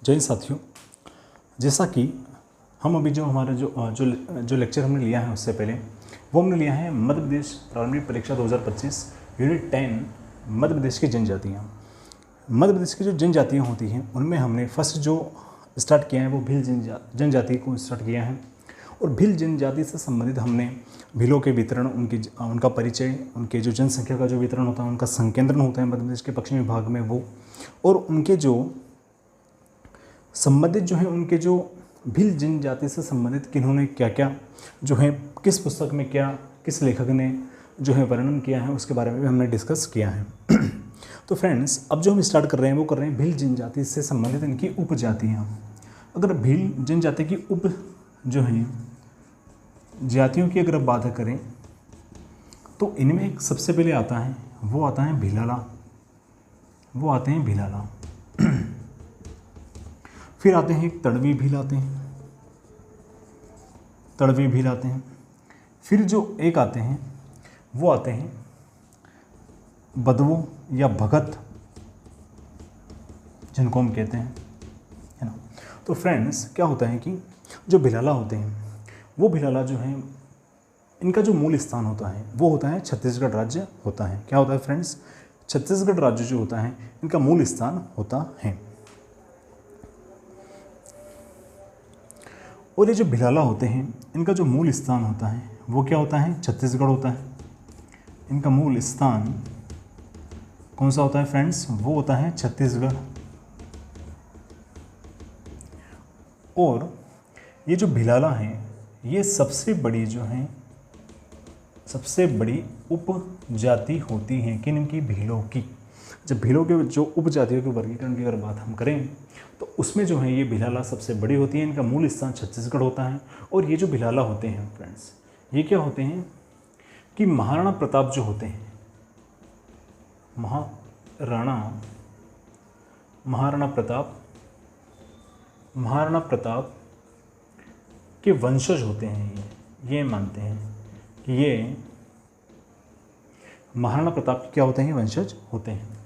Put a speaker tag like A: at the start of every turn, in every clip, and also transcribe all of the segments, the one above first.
A: जय साथियों, जैसा कि हम अभी जो हमारा जो लेक्चर हमने लिया है उससे पहले वो हमने लिया है मध्य प्रदेश प्रारंभिक परीक्षा 2025 यूनिट 10 मध्य प्रदेश की जनजातियाँ। मध्य प्रदेश की जो जनजातियाँ होती हैं उनमें हमने फर्स्ट जो स्टार्ट किया है वो भील जनजाति को स्टार्ट किया है। और भील जनजाति से संबंधित हमने भीलों के वितरण, उनका परिचय, उनके जो जनसंख्या का जो वितरण होता है, उनका संकेंद्रण होता है मध्य प्रदेश के पश्चिमी भाग में वो, और उनके जो संबंधित जो है उनके जो भील जनजाति से संबंधित किन्होंने क्या क्या जो है किस पुस्तक में क्या किस लेखक ने जो है वर्णन किया है उसके बारे में भी हमने डिस्कस किया है। तो फ्रेंड्स, अब जो हम स्टार्ट कर रहे हैं वो कर रहे हैं भील जनजाति से संबंधित इनकी उपजातियाँ। अगर भील जनजाति की उप जो है जातियों की अगर बात करें तो इनमें एक सबसे पहले आता है वो आता है भिलाला, वो आते हैं भिलाला। फिर आते हैं एक तड़वी भील आते हैं, तड़वी भील आते हैं। फिर जो एक आते हैं वो आते हैं बदवो या भगत, जिनको हम कहते हैं, है ना। तो फ्रेंड्स, क्या होता है कि जो भिलाला होते हैं वो भिलाला जो है इनका जो मूल स्थान होता है वो होता है छत्तीसगढ़ राज्य होता है। क्या होता है फ्रेंड्स? छत्तीसगढ़ राज्य जो होता है इनका मूल स्थान होता है। और ये जो भिलाला होते हैं इनका जो मूल स्थान होता है वो क्या होता है? छत्तीसगढ़ होता है। इनका मूल स्थान कौन सा होता है फ्रेंड्स? वो होता है छत्तीसगढ़। और ये जो भिलाला हैं ये सबसे बड़ी जो है सबसे बड़ी उपजाति होती है किन इनकी? भीलों की। जब भीलों के जो उपजातियों के वर्गीकरण की अगर बात हम करें तो उसमें जो है ये भिलाला सबसे बड़ी होती है। इनका मूल स्थान छत्तीसगढ़ होता है। और ये जो भिलाला होते हैं फ्रेंड्स, ये क्या होते हैं कि महाराणा प्रताप जो होते हैं, महाराणा प्रताप के वंशज होते हैं। ये मानते हैं कि ये महाराणा प्रताप के क्या होते हैं? वंशज होते हैं।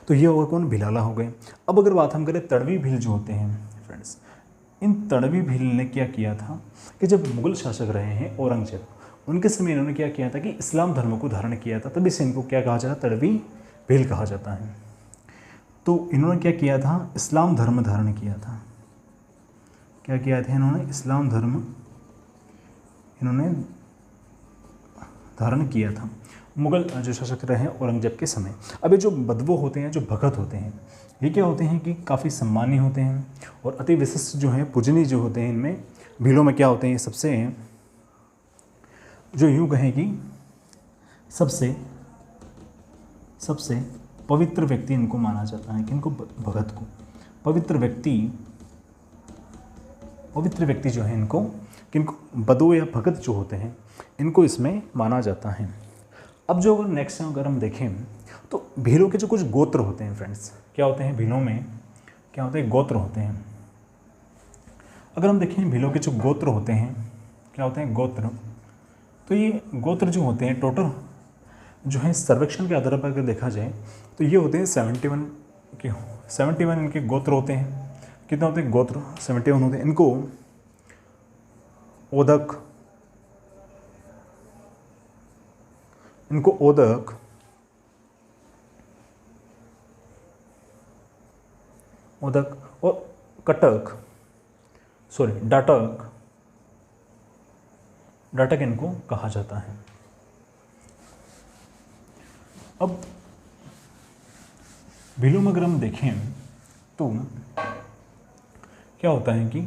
A: तो ये हो गए कौन? भिलाला हो गए। अब अगर बात हम करें तड़वी भील जो होते हैं फ्रेंड्स, इन तड़वी भील ने क्या किया था कि जब मुगल शासक रहे हैं औरंगजेब, उनके समय इन्होंने क्या किया था कि इस्लाम धर्म को धारण किया था, तभी से इनको क्या कहा जाता है? तड़वी भील कहा जाता है। तो इन्होंने क्या किया था? इस्लाम धर्म धारण किया था। क्या किया था इन्होंने? इस्लाम धर्म इन्होंने धारण किया था मुगल जो शासक रहे हैं औरंगजेब के समय। अब ये जो बदबो होते हैं, जो भगत होते हैं, ये क्या होते हैं कि काफ़ी सम्मानीय होते हैं और अति विशिष्ट जो हैं पूजनीय जो होते हैं। इनमें भीलों में क्या होते हैं? ये सबसे जो यूँ कहें कि सबसे पवित्र व्यक्ति इनको माना जाता है। कि इनको भगत को पवित्र व्यक्ति जो है इनको किनको बदो या भगत जो होते हैं इनको इसमें माना जाता है। अब जो अगर नेक्स्ट अगर हम देखें तो भीलों के जो कुछ गोत्र होते हैं फ्रेंड्स, क्या होते हैं भीलों में? क्या होते हैं? गोत्र होते हैं। अगर हम देखें भीलों के जो गोत्र होते हैं, क्या होते हैं? गोत्र। तो ये गोत्र जो होते हैं टोटल जो है सर्वेक्षण के आधार पर अगर देखा जाए तो ये होते हैं 71 इनके गोत्र होते हैं। कितने होते हैं? गोत्र 71 होते हैं। इनको ओदक और डाटक इनको कहा जाता है। अब भीलों में अगर हम देखें तो क्या होता है कि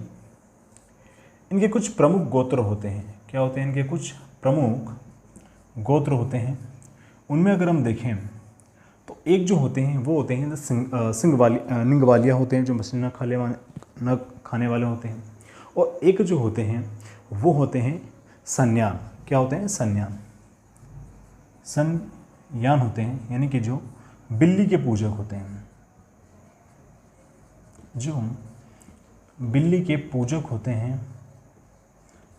A: इनके कुछ प्रमुख गोत्र होते हैं। क्या होते हैं? इनके कुछ प्रमुख गोत्र होते हैं। उनमें अगर हम देखें तो एक जो होते हैं वो होते हैं निंगवालिया होते हैं, जो मछली न खाने वाले होते हैं। और एक जो होते हैं वो होते हैं सन्यान। क्या होते हैं? सन्यान होते हैं, यानी कि जो बिल्ली के पूजक होते हैं। जो बिल्ली के पूजक होते हैं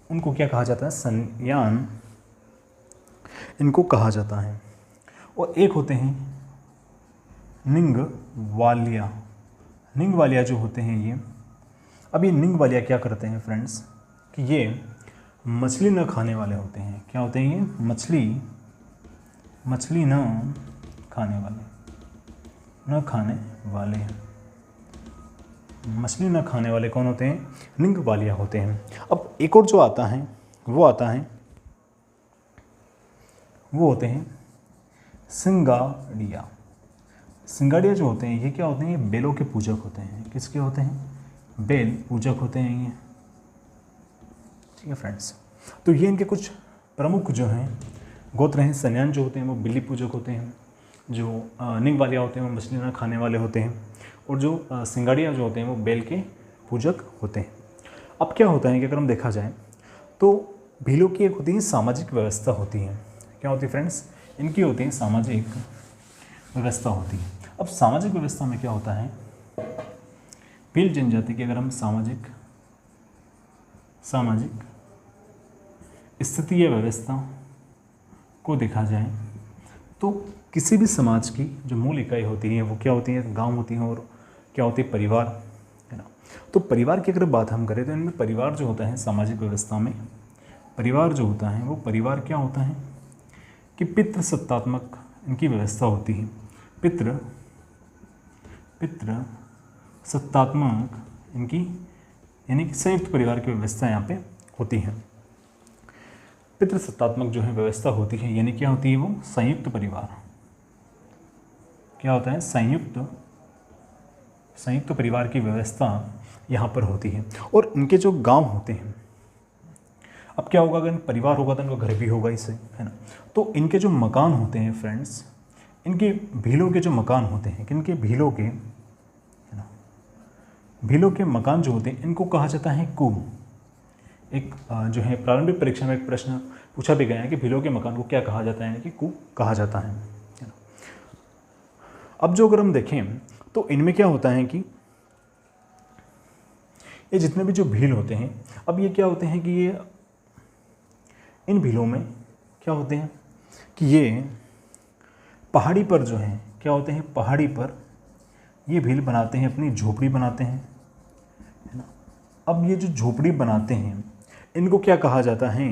A: उनको क्या कहा जाता है? सन्यान इनको कहा जाता है। और एक होते हैं निंगवालिया, निंग वालिया जो होते हैं ये, अब ये निंग वालिया क्या करते हैं फ्रेंड्स कि ये मछली न खाने वाले होते हैं। क्या होते हैं ये? मछली न खाने वाले मछली न खाने वाले कौन होते हैं? निंग वालिया होते हैं। अब एक और जो आता है वो होते हैं सिंगाड़िया। सिंगाड़िया जो होते हैं ये क्या होते हैं? ये बेलों के पूजक होते हैं। किसके होते हैं? बेल पूजक होते हैं ये। ठीक है फ्रेंड्स, तो ये इनके कुछ प्रमुख जो हैं गोत्र हैं। सन्यान जो होते हैं वो बिल्ली पूजक होते हैं, जो निंग वालिया होते हैं वो मछली न खाने वाले होते हैं, और जो सिंगाड़िया जो होते हैं वो बेल के पूजक होते हैं। अब क्या होता है कि अगर हम देखा जाए तो भीलों की एक होती है सामाजिक व्यवस्था होती है। क्या होती है फ्रेंड्स? इनकी होती है सामाजिक व्यवस्था होती है। अब सामाजिक व्यवस्था में क्या होता है? भील जनजाति की अगर हम सामाजिक स्थिति या व्यवस्था को देखा जाए तो किसी भी समाज की जो मूल इकाई होती है वो क्या होती है? गांव होती है। और क्या होती है? परिवार, है ना। तो परिवार की अगर बात हम करें तो इनमें परिवार जो होता है सामाजिक व्यवस्था में, परिवार जो होता है वो परिवार क्या होता है कि पितृ सत्तात्मक इनकी व्यवस्था होती है। पितृ सत्तात्मक इनकी यानी कि संयुक्त परिवार की व्यवस्था यहाँ पे होती है। पितृ सत्तात्मक जो है व्यवस्था होती है, यानी क्या होती है वो? संयुक्त परिवार। क्या होता है? संयुक्त परिवार की व्यवस्था यहाँ पर होती है। और इनके जो गांव होते हैं, अब क्या होगा? अगर परिवार होगा तो इनका घर भी होगा इससे, है ना। तो इनके जो मकान होते हैं फ्रेंड्स, इनके भीलों के जो मकान होते हैं, किनके? भीलों के, है ना। भीलों के मकान जो होते हैं इनको कहा जाता है कू। एक जो है प्रारंभिक परीक्षा में एक प्रश्न पूछा भी गया है कि भीलों के मकान को क्या कहा जाता है? कि कू कहा जाता है ना। अब जो अगर हम देखें तो इनमें क्या होता है कि ये जितने भी जो भील होते हैं, अब ये क्या होते हैं कि ये इन भीलों में क्या होते हैं कि ये पहाड़ी पर जो है क्या होते हैं? पहाड़ी पर ये भील बनाते हैं, अपनी झोपड़ी बनाते हैं, है ना। अब ये जो झोपड़ी बनाते हैं इनको क्या कहा जाता है?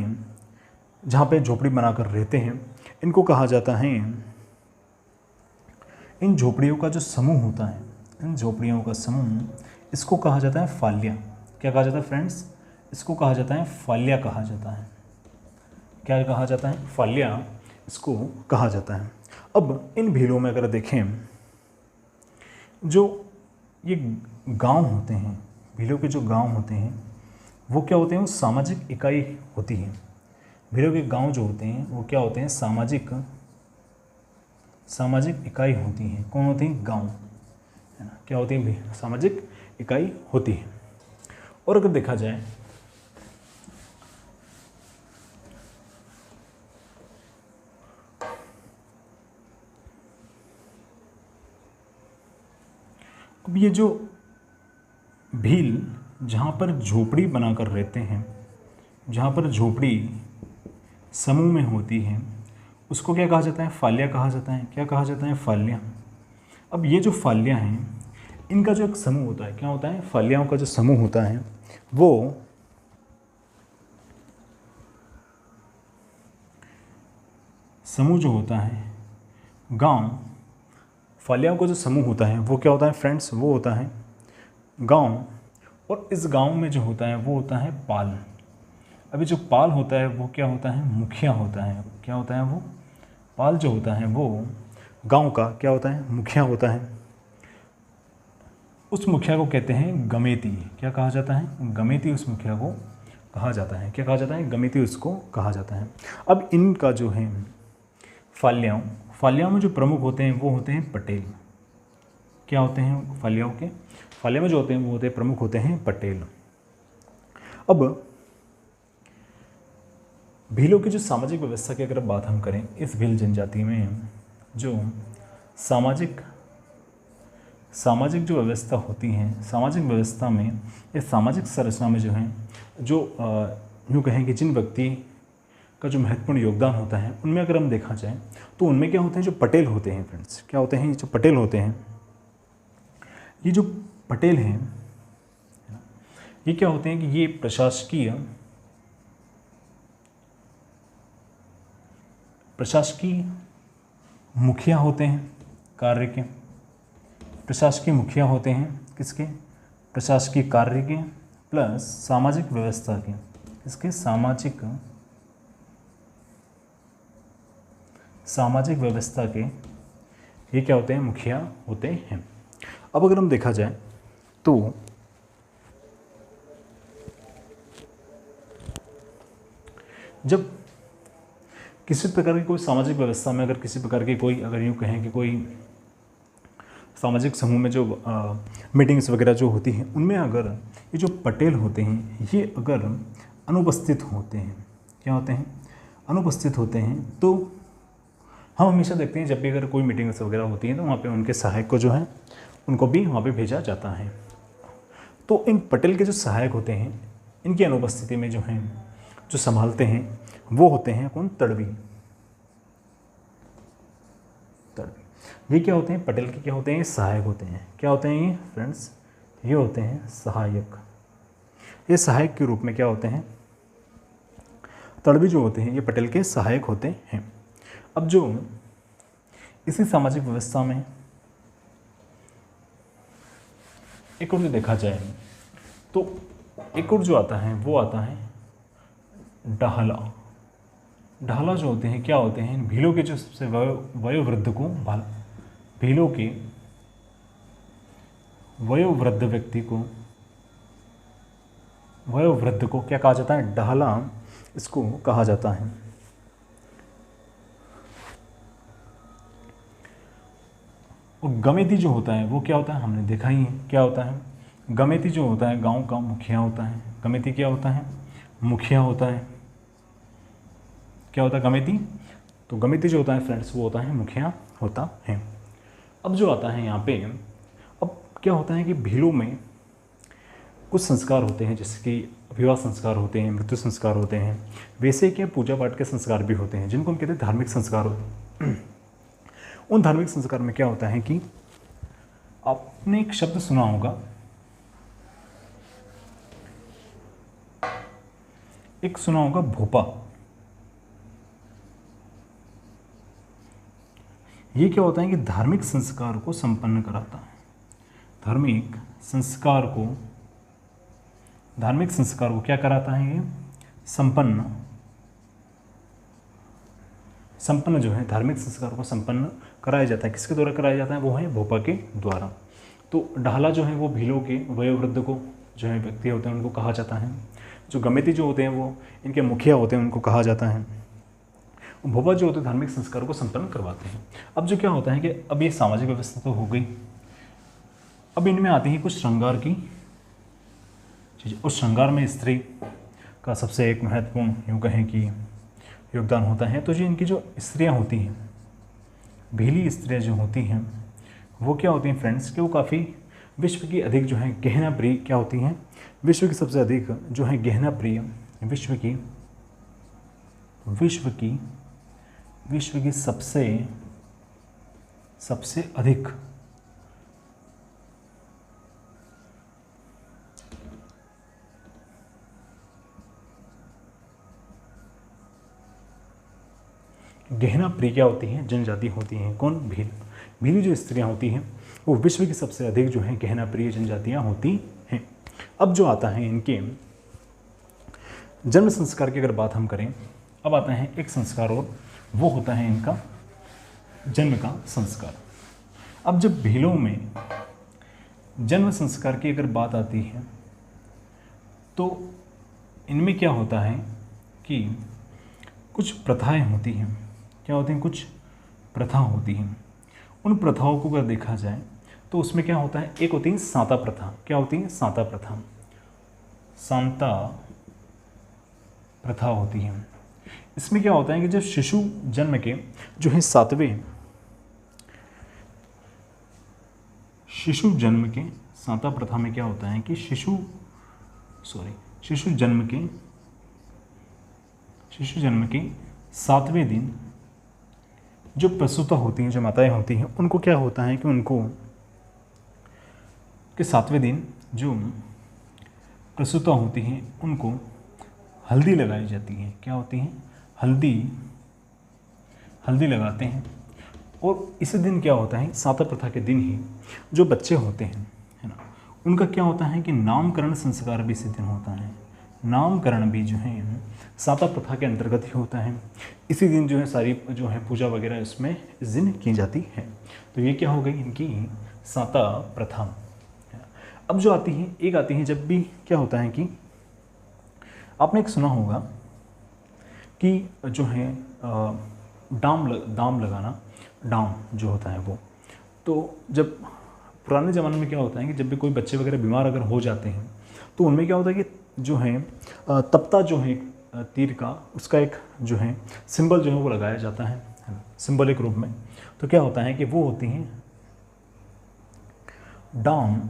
A: जहाँ पे झोपड़ी बनाकर रहते हैं इनको कहा जाता है, इन झोपड़ियों का जो समूह होता है, इन झोपड़ियों का समूह, इसको कहा जाता है फाल्या। क्या कहा जाता है फ्रेंड्स? इसको कहा जाता है फाल्या कहा जाता है। क्या कहा जाता है? फाल्या इसको कहा जाता है। अब इन भीलों में अगर देखें, जो ये गांव होते हैं, भीलों के जो गांव होते हैं वो क्या होते हैं? वो सामाजिक इकाई होती है। भीलों के गांव जो होते हैं वो क्या होते हैं? सामाजिक इकाई होती हैं। कौन होती हैं? गांव, है ना। क्या होती है? सामाजिक इकाई होती है। और अगर देखा जाए अब ये जो भील जहाँ पर झोपड़ी बनाकर रहते हैं, जहाँ पर झोपड़ी समूह में होती है, उसको क्या कहा जाता है? फाल्या कहा जाता है। क्या कहा जाता है? फाल्या। अब ये जो फाल्या हैं इनका जो एक समूह होता है, क्या होता है? फालियाओं का जो समूह होता है वो समूह जो होता है गांव, फालियाओं का जो समूह होता है वो क्या होता है फ्रेंड्स? वो होता है गांव। और इस गांव में जो होता है वो होता है पाल। अभी जो पाल होता है वो क्या होता है? मुखिया होता है। क्या होता है? वो पाल जो होता है वो गांव का क्या होता है? मुखिया होता है। उस मुखिया को कहते हैं गमेती। क्या कहा जाता है? गमेती उस मुखिया को कहा जाता है। क्या कहा जाता है? गमेती उसको कहा जाता है। अब इनका जो है फालियाओं में जो प्रमुख होते हैं वो होते हैं पटेल। क्या होते हैं फालियाओं के? फालिया में जो होते हैं वो होते हैं प्रमुख होते हैं पटेल। अब भीलों की जो सामाजिक व्यवस्था की अगर बात हम करें, इस भील जनजाति में जो सामाजिक जो व्यवस्था होती है, सामाजिक व्यवस्था में या सामाजिक संरचना में जो है, जो यूँ कहें कि जिन व्यक्ति का जो महत्वपूर्ण योगदान होता है उनमें अगर हम देखा जाए तो उनमें क्या होते हैं? जो पटेल होते हैं फ्रेंड्स। क्या होते हैं? जो पटेल होते हैं, ये जो पटेल हैं, ये क्या होते हैं कि ये प्रशासकीय मुखिया होते हैं कार्य के, प्रशासकीय मुखिया होते हैं किसके, प्रशासकीय कार्य के प्लस सामाजिक व्यवस्था के, इसके सामाजिक व्यवस्था के ये क्या होते हैं, मुखिया होते हैं। अब अगर हम देखा जाए तो जब किसी प्रकार की कोई सामाजिक व्यवस्था में अगर किसी प्रकार की कोई, अगर यूँ कहें कि कोई सामाजिक समूह में जो मीटिंग्स वगैरह जो होती हैं, उनमें अगर ये जो पटेल होते हैं ये अगर अनुपस्थित होते हैं, क्या होते हैं, अनुपस्थित होते हैं, तो हम हमेशा देखते हैं जब भी अगर कोई मीटिंग्स वगैरह होती हैं तो वहाँ पे उनके सहायक को जो है उनको भी वहाँ पे भेजा जाता है। तो इन पटेल के जो सहायक होते हैं, इनकी अनुपस्थिति में जो हैं, जो संभालते हैं वो होते हैं कौन, तड़वी। ये क्या होते हैं, पटेल के क्या होते हैं, सहायक होते हैं। क्या होते हैं ये फ्रेंड्स, ये होते हैं सहायक। ये सहायक के रूप में क्या होते हैं, तड़वी जो होते हैं ये पटेल के सहायक होते हैं। अब जो इसी सामाजिक व्यवस्था में एक और जो देखा जाए तो एक और जो आता है वो आता है डाहला। डाहला जो होते हैं क्या होते हैं, भीलों के जो सबसे वयोवृद्ध को, भीलों के वयोवृद्ध व्यक्ति को, वयोवृद्ध को क्या कहा जाता है, डाहला इसको कहा जाता है। और गमेती जो होता है वो क्या होता है, हमने देखा ही है क्या होता है, गमेती जो होता है गांव का मुखिया होता है। गमेती क्या होता है, मुखिया होता है। क्या होता है गमेती, तो गमेती जो होता है फ्रेंड्स वो होता है मुखिया होता है। अब जो आता है यहाँ पे, अब क्या होता है कि भीलों में कुछ संस्कार होते हैं, जैसे कि विवाह संस्कार होते हैं, मृत्यु संस्कार होते हैं, वैसे क्या पूजा पाठ के संस्कार भी होते हैं, जिनको हम कहते हैं धार्मिक संस्कार होते हैं। उन धार्मिक संस्कार में क्या होता है कि आपने एक शब्द सुना होगा, एक सुना होगा भोपा। ये क्या होता है कि धार्मिक संस्कार को संपन्न कराता है। धार्मिक संस्कार को क्या कराता है, ये संपन्न जो है धार्मिक संस्कार को संपन्न कराया जाता है। किसके द्वारा कराया जाता है, वो है भोपा के द्वारा। तो डाहला जो है वो भीलों के वयोवृद्ध को जो है व्यक्ति होते हैं उनको कहा जाता है। जो गमेती जो होते हैं वो इनके मुखिया होते हैं, उनको कहा जाता है। भोपा जो होते हैं धार्मिक संस्कार को संपन्न करवाते हैं। अब जो क्या होता है कि अब ये सामाजिक व्यवस्था तो हो गई, अब इनमें आती है कुछ श्रृंगार की चीज़। उस श्रृंगार में स्त्री का सबसे एक महत्वपूर्ण यूँ कहें कि योगदान होता है। तो जो इनकी जो स्त्रियाँ होती हैं, भीली स्त्रियाँ जो होती हैं वो क्या होती हैं फ्रेंड्स, कि वो काफ़ी विश्व की अधिक जो है गहना प्रिय क्या होती हैं, विश्व की सबसे अधिक जो है गहना प्रिय, विश्व की सबसे अधिक गहना प्रिय क्या होती हैं, जनजाति होती हैं। कौन, भील। भीली जो स्त्रियां होती हैं वो विश्व की सबसे अधिक जो है गहना प्रिय जनजातियां होती हैं। अब जो आता है इनके जन्म संस्कार की अगर बात हम करें, अब आता है एक संस्कार और, वो होता है इनका जन्म का संस्कार। अब जब भीलों में जन्म संस्कार की अगर बात आती है तो इनमें क्या होता है कि कुछ प्रथाएं होती हैं। क्या होती हैं, कुछ प्रथा होती हैं। उन प्रथाओं को अगर देखा जाए तो उसमें क्या होता है, एक होती है सांता प्रथा। क्या होती है, सांता प्रथा। सांता प्रथा होती है। इसमें क्या होता है कि जब शिशु जन्म के जो है शिशु जन्म के सांता प्रथा में क्या होता है कि शिशु जन्म के 7वें दिन जो प्रसूता होती हैं, जो माताएं होती हैं, उनको क्या होता है कि उनको कि 7वें दिन जो प्रसूता होती हैं उनको हल्दी लगाई जाती है। क्या होती हैं? हल्दी लगाते हैं। और इसी दिन क्या होता है, साता प्रथा के दिन ही जो बच्चे होते हैं, है ना, उनका क्या होता है कि नामकरण संस्कार भी इसी दिन होता है। नामकरण भी जो है साता प्रथा के अंतर्गत ही होता है। इसी दिन जो है सारी जो है पूजा वगैरह इसमें इस दिन की जाती है। तो ये क्या हो गई इनकी साता प्रथा। अब जो आती है, एक आती है जब भी क्या होता है कि आपने एक सुना होगा कि जो है दाम लगाना, डाम जो होता है वो, तो जब पुराने ज़माने में क्या होता है कि जब भी कोई बच्चे वगैरह बीमार अगर हो जाते हैं तो उनमें क्या होता है कि जो है तप्ता जो है तीर का, उसका एक जो है सिंबल जो है वो लगाया जाता है ना, सिंबलिक रूप में। तो क्या होता है कि वो होती हैं डाम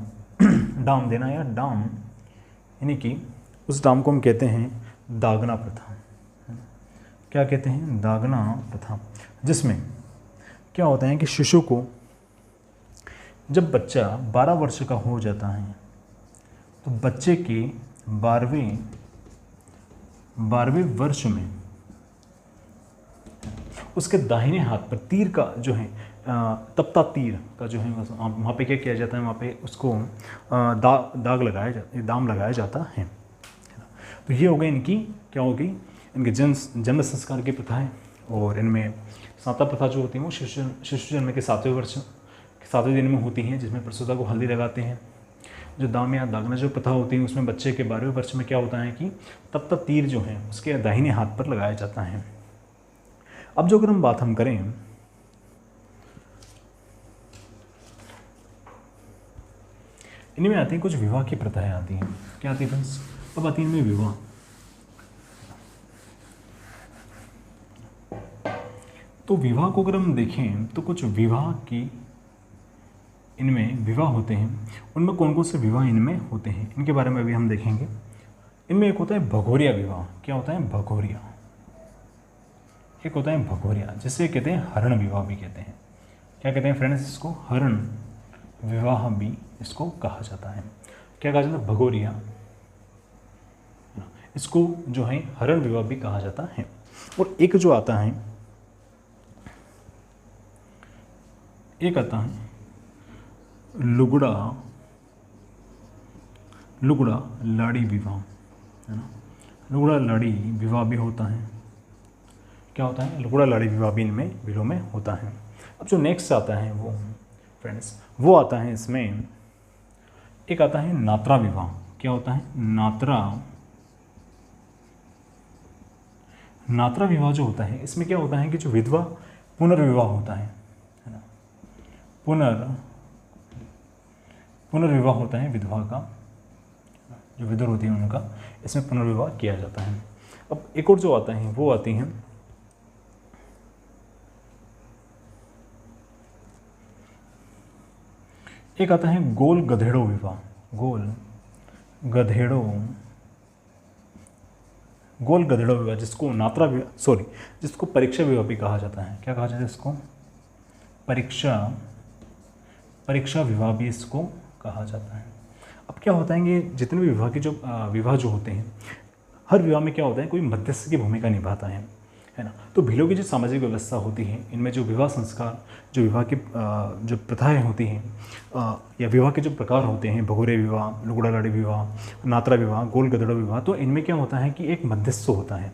A: डाम देना या डाम, यानी कि उस डाम को हम कहते हैं दागना प्रथा। क्या कहते हैं? दागना प्रथा, जिसमें क्या होता है कि शिशु को जब बच्चा 12 वर्ष का हो जाता है तो बच्चे के 12वें वर्ष में उसके दाहिने हाथ पर तीर का जो है तप्ता तीर का जो है वहाँ पे क्या किया जाता है, वहाँ पे उसको दाम लगाया जाता है। तो ये हो गई इनकी, क्या होगी, इनके जन्म संस्कार की प्रथा है। और इनमें साता प्रथा जो होती है वो शिशु जन्म के 7वें दिन में होती हैं, जिसमें प्रसूता को हल्दी लगाते हैं। जो दाम या दागना जो प्रथा होती है उसमें बच्चे के 12वें वर्ष में क्या होता है कि तप्ता तीर जो है उसके दाहिने हाथ पर लगाया जाता है। अब जो अगर हम बात करें इनमें आती हैं कुछ विवाह की प्रथाएं आती हैं। क्या आती है फ्रेंड्स? अब आती है इनमें विवाह। तो विवाह को अगर हम देखें तो कुछ विवाह की इनमें विवाह होते हैं। उनमें कौन कौन से विवाह इनमें होते हैं इनके बारे में अभी हम देखेंगे। इनमें एक होता है भगोरिया विवाह। क्या होता है? भगोरिया। एक होता है भगोरिया, जिसे कहते हैं हरण विवाह भी कहते हैं। क्या कहते हैं फ्रेंड्स? इसको हरण विवाह भी इसको कहा जाता है। क्या कहा जाता है? भगोरिया। इसको जो है हरण विवाह भी कहा जाता है। और एक जो आता है, एक आता है लुगड़ा लाड़ी विवाह, है ना। लुगड़ा लाड़ी विवाह भी होता है। क्या होता है? लुगड़ा लाड़ी विवाह भी इनमें विलों में होता है। अब जो नेक्स्ट आता है वो फ्रेंड्स वो आता है, इसमें एक आता है नात्रा विवाह। क्या होता है? नात्रा विवाह जो होता है इसमें क्या होता है कि जो विधवा पुनर्विवाह होता है ना, पुनर्विवाह होता है विधवा का, जो विधवा होती है उनका, इसमें पुनर्विवाह किया जाता है। अब एक और जो आता है वो आती हैं एक आता है गोल गधेड़ो विवाह। गोल गधेड़ो विवाह, जिसको परीक्षा विवाह भी कहा जाता है। क्या कहा जाता है इसको? परीक्षा विवाह भी इसको कहा जाता है। अब क्या होता है कि जितने भी विवाह जो होते हैं, हर विवाह में क्या होता है, कोई मध्यस्थ की भूमिका निभाता है ना। तो भीलों की जो सामाजिक व्यवस्था होती है, इनमें जो विवाह संस्कार, जो विवाह की जो प्रथाएं होती हैं या विवाह के जो प्रकार होते हैं, भगोरे विवाह, लुगड़ा लाड़ी विवाह, नात्रा विवाह, गोल गधेड़ो विवाह, तो इनमें क्या होता है कि एक मध्यस्थ होता है।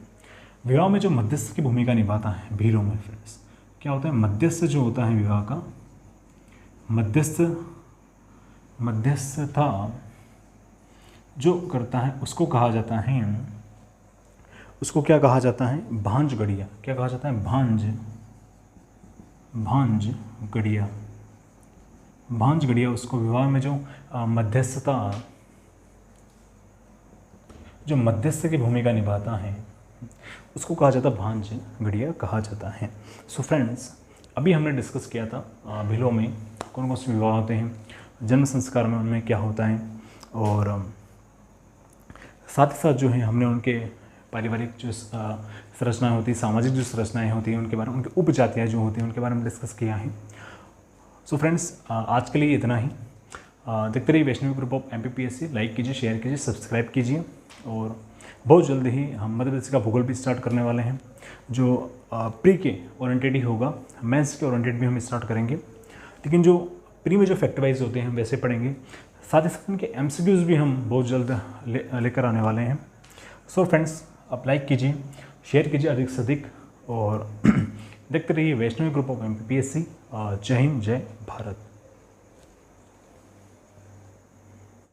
A: विवाह में जो मध्यस्थ की भूमिका निभाता है भीलों में फ्रेंड्स, क्या होता है? मध्यस्थ जो होता है विवाह का, मध्यस्थता जो करता है उसको कहा जाता है, उसको क्या कहा जाता है? भांज गड़िया। क्या कहा जाता है? भांज गड़िया उसको विवाह में जो मध्यस्थ की भूमिका निभाता है उसको कहा जाता है भांज गड़िया कहा जाता है। सो फ्रेंड्स, अभी हमने डिस्कस किया था भीलों में कौन कौन से विवाह होते हैं, जन्म संस्कार में उनमें क्या होता है, और साथ ही साथ जो है हमने उनके पारिवारिक जो संरचनाएँ होती हैं, सामाजिक जो संरचनाएँ होती हैं, उनके बारे में, उनकी उपजातियाँ जो होती हैं उनके बारे में डिस्कस किया है। सो फ्रेंड्स, आज के लिए इतना ही। देखते रहिए Vaishnavi group of MPPSC। Like कीजिए, शेयर कीजिए, सब्सक्राइब कीजिए। और बहुत जल्द ही हम मध्य प्रदेश का भूगोल भी स्टार्ट करने वाले हैं, जो प्री के ओरिएंटेड ही होगा। मेंस के ओरिएंटेड भी हम स्टार्ट करेंगे, लेकिन जो प्री में जो फैक्ट वाइज होते हैं हम वैसे पढ़ेंगे। साथ ही साथ इनके MCQs भी हम बहुत जल्द लेकर आने वाले हैं। सो फ्रेंड्स, आप लाइक कीजिए, शेयर कीजिए अधिक से अधिक, और देखते रहिए वैष्णवी ग्रुप ऑफ MPPSC। जय हिंद, जय भारत।